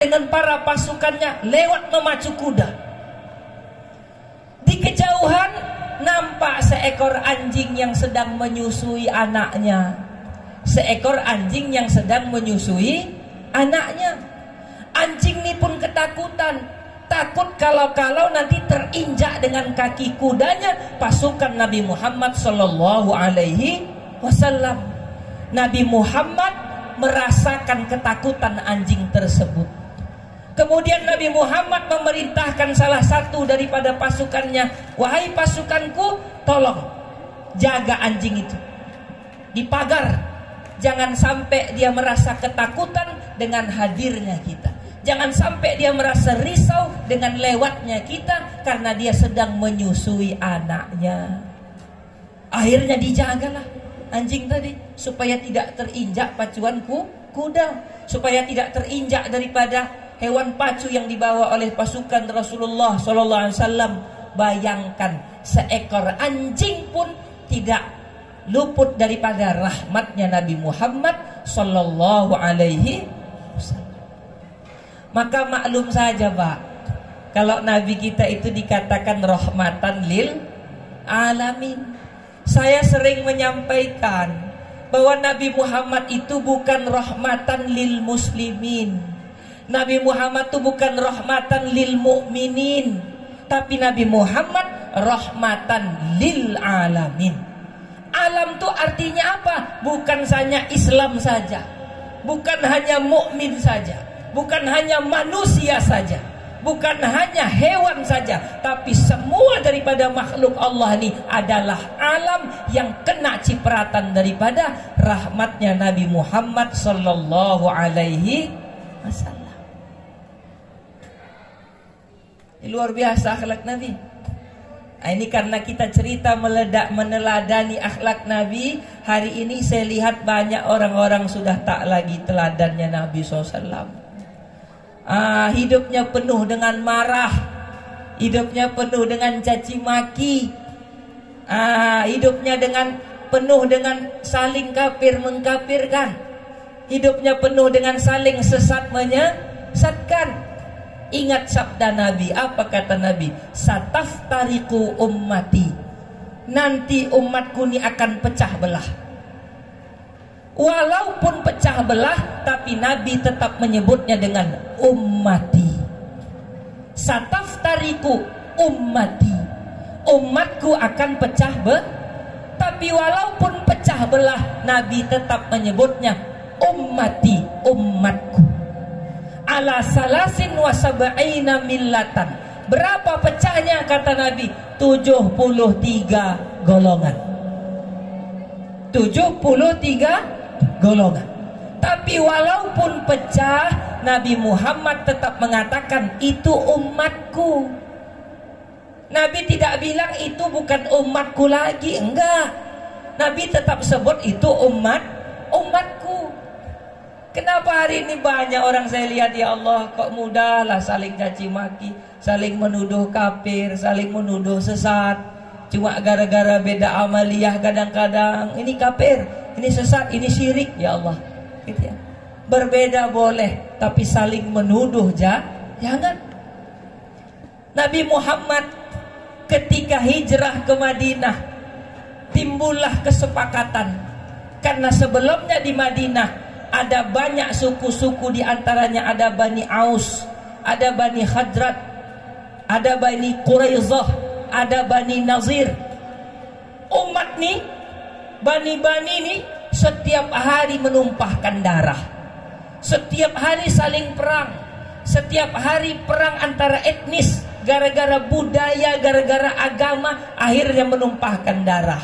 dengan para pasukannya lewat memacu kuda. Di kejauhan nampak seekor anjing yang sedang menyusui anaknya. Seekor anjing yang sedang menyusui anaknya. Anjing ini pun ketakutan, takut kalau nanti terinjak dengan kaki kudanya pasukan Nabi Muhammad sallallahu alaihi wasallam. Nabi Muhammad merasakan ketakutan anjing tersebut. Kemudian Nabi Muhammad memerintahkan salah satu daripada pasukannya, "Wahai pasukanku, tolong jaga anjing itu di pagar. Jangan sampai dia merasa ketakutan dengan hadirnya kita. Jangan sampai dia merasa risau dengan lewatnya kita karena dia sedang menyusui anaknya." Akhirnya dijagalah anjing tadi supaya tidak terinjak pacuan kuda, supaya tidak terinjak daripada hewan pacu yang dibawa oleh pasukan Rasulullah sallallahu alaihi wasallam. Bayangkan, seekor anjing pun tidak luput daripada rahmatnya Nabi Muhammad sallallahu alaihi wasallam. Maka maklum saja, Pak, kalau Nabi kita itu dikatakan rahmatan lil alamin. Saya sering menyampaikan bahwa Nabi Muhammad itu bukan rahmatan lil muslimin. Nabi Muhammad itu bukan rahmatan lil mu'minin, tapi Nabi Muhammad rahmatan lil alamin. Alam itu artinya apa? Bukan hanya Islam saja, bukan hanya mukmin saja, bukan hanya manusia saja, bukan hanya hewan saja, tapi semua daripada makhluk Allah ini adalah alam yang kena cipratan daripada rahmatnya Nabi Muhammad sallallahu alaihi wasallam. Luar biasa akhlak Nabi. Ini karena kita cerita meneladani akhlak Nabi. Hari ini saya lihat banyak orang-orang sudah tak lagi teladannya Nabi SAW. Hidupnya penuh dengan marah, hidupnya penuh dengan caci maki, hidupnya penuh dengan saling kafir mengkafirkan, hidupnya penuh dengan saling sesat menyesatkan. Ingat sabda Nabi, apa kata Nabi? Sataftariqu ummati, nanti umatku ini akan pecah belah. Walaupun pecah belah, tapi Nabi tetap menyebutnya dengan ummati. Sataftariqu ummati, umatku akan pecah belah. Tapi walaupun pecah belah, Nabi tetap menyebutnya ummati, umatku. Ala salasin wa sab'ina millatan. Berapa pecahnya kata Nabi? 73 golongan. 73 golongan. Tapi walaupun pecah, Nabi Muhammad tetap mengatakan itu umatku. Nabi tidak bilang itu bukan umatku lagi, enggak. Nabi tetap sebut itu umatku. Kenapa hari ini banyak orang saya lihat, ya Allah, kok mudahlah saling caci maki, saling menuduh kafir, saling menuduh sesat. Cuma gara-gara beda amaliyah kadang-kadang ini kafir, ini sesat, ini syirik, ya Allah. Gitu ya. Berbeda boleh, tapi saling menuduh jangan. Nabi Muhammad ketika hijrah ke Madinah timbullah kesepakatan, karena sebelumnya di Madinah ada banyak suku-suku, di antaranya ada Bani Aus, ada Bani Khadrat, ada Bani Quraizah, ada Bani Nazir. Umat nih, Bani-Bani nih setiap hari menumpahkan darah, setiap hari saling perang, setiap hari perang antara etnis, gara-gara budaya, gara-gara agama, akhirnya menumpahkan darah.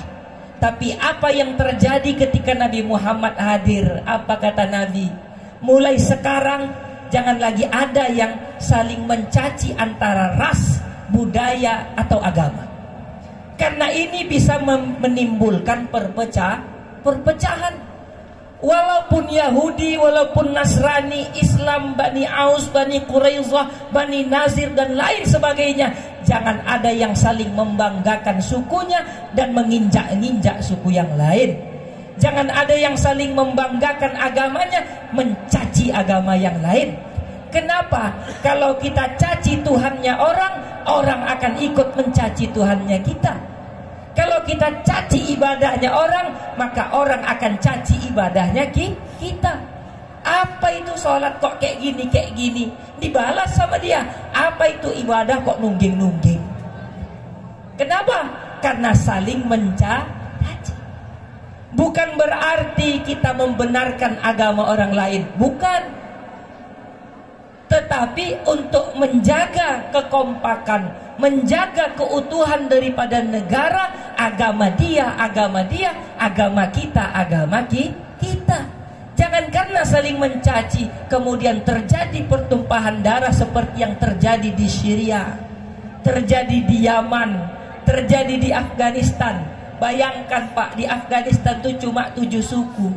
Tapi apa yang terjadi ketika Nabi Muhammad hadir? Apa kata Nabi? Mulai sekarang jangan lagi ada yang saling mencaci antara ras, budaya atau agama. Karena ini bisa menimbulkan perpecahan. Walaupun Yahudi, walaupun Nasrani, Islam, Bani Aus, Bani Quraizah, Bani Nazir dan lain sebagainya, jangan ada yang saling membanggakan sukunya dan menginjak-injak suku yang lain. Jangan ada yang saling membanggakan agamanya, mencaci agama yang lain. Kenapa? Kalau kita caci Tuhannya orang, orang akan ikut mencaci Tuhannya kita. Kalau kita caci ibadahnya orang, maka orang akan caci ibadahnya kita. Apa itu sholat kok kayak gini? Dibalas sama dia. Apa itu ibadah kok nungging-nungging? Kenapa? Karena saling mencaci. Bukan berarti kita membenarkan agama orang lain, bukan. Tetapi untuk menjaga kekompakan, menjaga keutuhan daripada negara, agama dia, agama kita. Jangan karena saling mencaci kemudian terjadi pertumpahan darah seperti yang terjadi di Syria, terjadi di Yaman, terjadi di Afghanistan. Bayangkan Pak, di Afghanistan itu cuma 7 suku.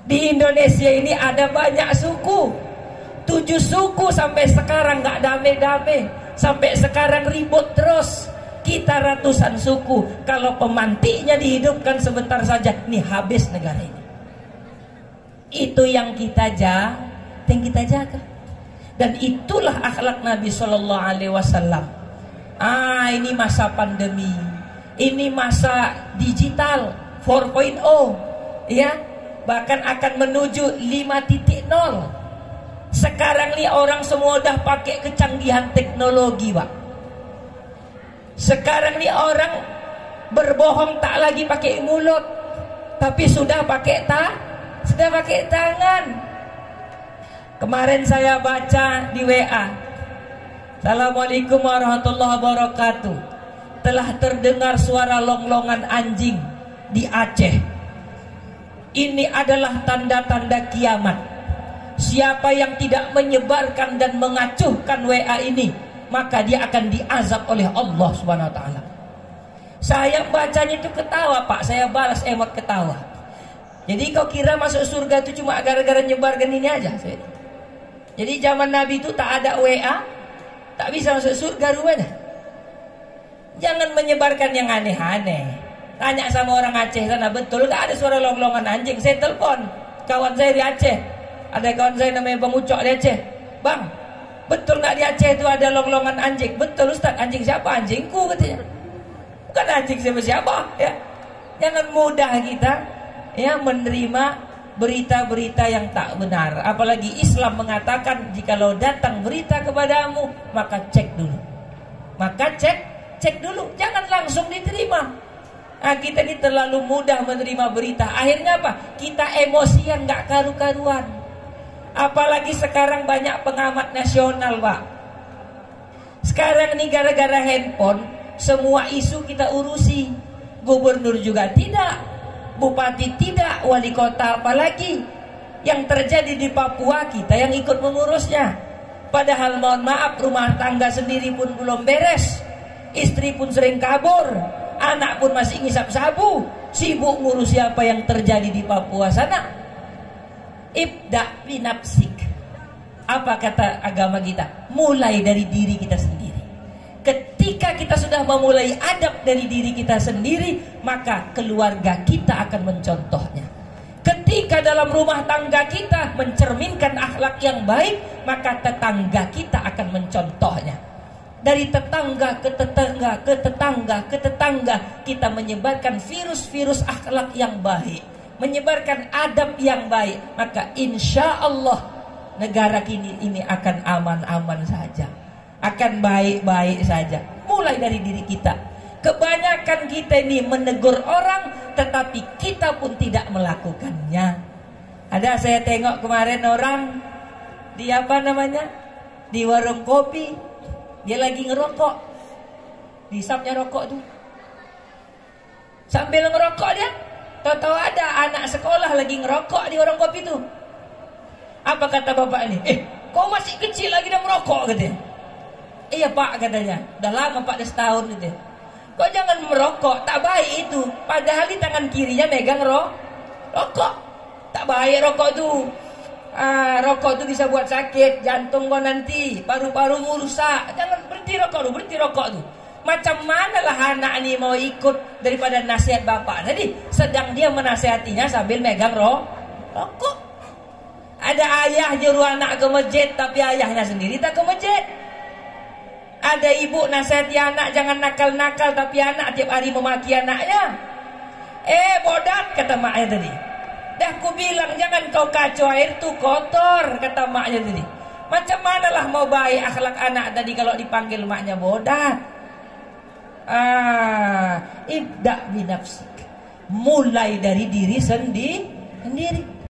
Di Indonesia ini ada banyak suku. 7 suku sampai sekarang gak damai-damai, sampai sekarang ribut terus. Kita ratusan suku, kalau pemantiknya dihidupkan sebentar saja, nih habis negara ini. Itu yang kita jaga. Dan itulah akhlak Nabi SAW. Ini masa pandemi, ini masa digital 4.0, ya, bahkan akan menuju 5.0. Sekarang nih orang semua udah pakai kecanggihan teknologi, Pak. Sekarang nih orang berbohong tak lagi pakai mulut, tapi sudah pakai tangan. Kemarin saya baca di WA, Assalamualaikum warahmatullahi wabarakatuh. Telah terdengar suara longlongan anjing di Aceh. Ini adalah tanda-tanda kiamat. Siapa yang tidak menyebarkan dan mengacuhkan WA ini, maka dia akan diazab oleh Allah Subhanahu wa taala. Saya bacanya itu ketawa, Pak. Saya balas emot ketawa. Jadi kau kira masuk surga itu cuma gara-gara nyebarkan ini aja? Jadi zaman Nabi itu tak ada WA, tak bisa masuk surga rupanya. Jangan menyebarkan yang aneh-aneh. Tanya sama orang Aceh sana, betul gak ada suara longlongan anjing? Saya telepon kawan saya di Aceh. Ada kawan saya namanya Bang Ucok di Aceh. Bang, betul gak di Aceh itu ada longlongan anjing? Betul Ustaz. Anjing siapa? Anjingku katanya. Bukan anjing siapa-siapa, ya. Jangan mudah kita ya menerima berita-berita yang tak benar. Apalagi Islam mengatakan jikalau datang berita kepadamu, maka cek dulu. Cek dulu, jangan langsung diterima. Kita ini terlalu mudah menerima berita. Akhirnya apa? Kita emosian gak karu-karuan. Apalagi sekarang banyak pengamat nasional, Pak. Sekarang ini gara-gara handphone, semua isu kita urusi. Gubernur juga tidak, bupati tidak, wali kota apalagi. Yang terjadi di Papua kita yang ikut mengurusnya. Padahal mohon maaf, rumah tangga sendiri pun belum beres. Istri pun sering kabur, anak pun masih ngisap sabu, sibuk ngurus siapa yang terjadi di Papua sana. Ibda binafsik. Apa kata agama kita? Mulai dari diri kita sendiri. Ketika kita sudah memulai adab dari diri kita sendiri, maka keluarga kita akan mencontohnya. Ketika dalam rumah tangga kita mencerminkan akhlak yang baik, maka tetangga kita akan mencontohnya. Dari tetangga ke tetangga ke tetangga ke tetangga, kita menyebarkan virus-virus akhlak yang baik, menyebarkan adab yang baik, maka insya Allah negara ini akan aman-aman saja, akan baik-baik saja. Mulai dari diri kita. Kebanyakan kita ini menegur orang, tetapi kita pun tidak melakukannya. Ada saya tengok kemarin orang di di warung kopi, dia lagi ngerokok, dihisapnya rokok tuh. Sambil ngerokok dia, tahu-tahu ada anak sekolah lagi ngerokok di warung kopi tuh. Apa kata bapak ini? Kau masih kecil lagi dah merokok katanya. Iya Pak katanya, udah lama Pak, dah setahun gitu. Kau jangan merokok, tak baik itu. Padahal di tangan kirinya megang rokok. Tak baik rokok tuh. Rokok itu bisa buat sakit jantung kau nanti, paru-parumu rusak. Jangan berhenti rokok tuh. Macam mana lah anak ini mau ikut daripada nasihat bapak tadi, sedang dia menasihatinya sambil megang rokok. Ada ayah nyuruh anak ke masjid tapi ayahnya sendiri tak ke masjid. Ada ibu nasihati anak jangan nakal-nakal tapi anak tiap hari memaki anaknya. Bodat kata maknya tadi. Dah ku bilang jangan kau kacau, air tu kotor kata maknya tadi. Macam manalah mau baik akhlak anak tadi kalau dipanggil maknya bodat. Ibda binafsik. Mulai dari diri sendiri.